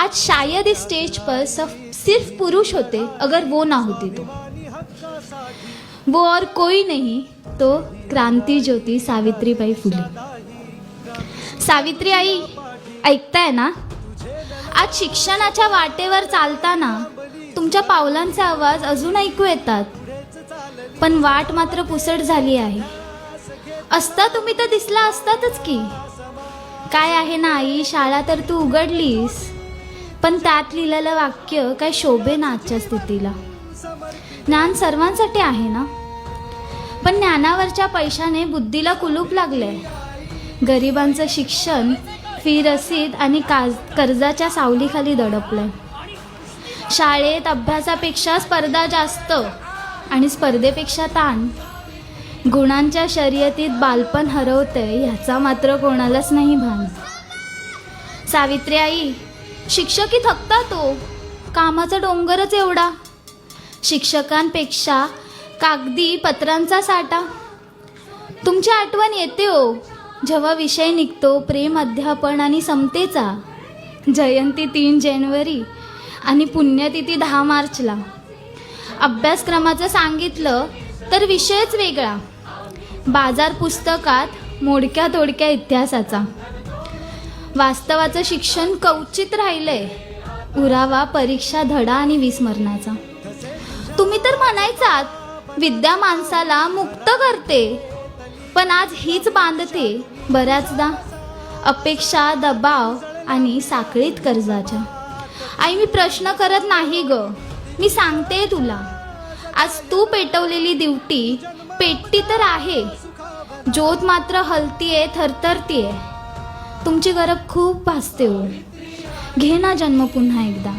आज शायद इस स्टेज पर सिर्फ पुरुष होते अगर वो ना होती तो। वो और कोई नहीं तो क्रांती ज्योती सावित्रीबाई फुले। सावित्री आई, ऐकताय ना? आज शिक्षणाच्या वाटेवर चालताना तुमच्या पावलांचे आवाज अजून ऐकू येतात, पण वाट मात्र पुसट झाली आहे. असता तुम्ही तर दिसला असतातच की. काय आहे ना आई, शाळा तर तू उघडलीस, पण त्यात लिहिलेलं वाक्य काय शोभे ना आजच्या स्थितीला. ज्ञान सर्वांसाठी आहे ना, पण ज्ञानावरच्या पैशाने बुद्धीला कुलूप लागले. गरिबांचं शिक्षण फी रसीद आणि कर्जाच्या सावलीखाली दडपलंय. शाळेत अभ्यासापेक्षा स्पर्धा जास्त आणि स्पर्धेपेक्षा ताण. गुणांच्या शर्यतीत बालपण हरवतंय ह्याचा मात्र कोणालाच नाही भान. सावित्री आई, शिक्षकी थकतात हो, कामाचा डोंगरच एवढा. शिक्षकांपेक्षा कागदी पत्रांचा साठा. तुमची आठवण येते हो जेव्हा विषय निघतो प्रेम अध्यापन आणि समतेचा. जयंती 3 जानेवारी आणि पुण्यतिथी 10 मार्चला. अभ्यासक्रमाचं सांगितलं तर विषयच वेगळा. बाजार पुस्तकात मोडक्या तोडक्या इतिहासाचा. वास्तवाचं शिक्षण कवचित राहिलंय. उरावा परीक्षा धडा आणि विस्मरणाचा. तुम्ही तर म्हणायचात विद्या माणसाला मुक्त करते, पण आज हीच बांधते बऱ्याचदा अपेक्षा, दबाव आणि साखळीत कर्जाच्या. आई, मी प्रश्न करत नाही ग, मी सांगते तुला. आज तू पेटवलेली दिवटी पेटती तर आहे, ज्योत मात्र हलतीये, थरथरतीये. तुमची गरज खूप भासते हो. घे ना जन्म पुन्हा एकदा.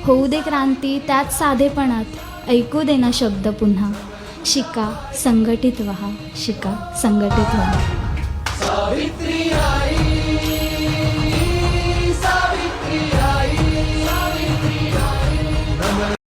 होऊ दे क्रांती त्याच साधेपणात. ऐकू दे ना शब्द पुन्हा. शिका संघटित व्हा, शिका संघटित व्हा. सावित्री आई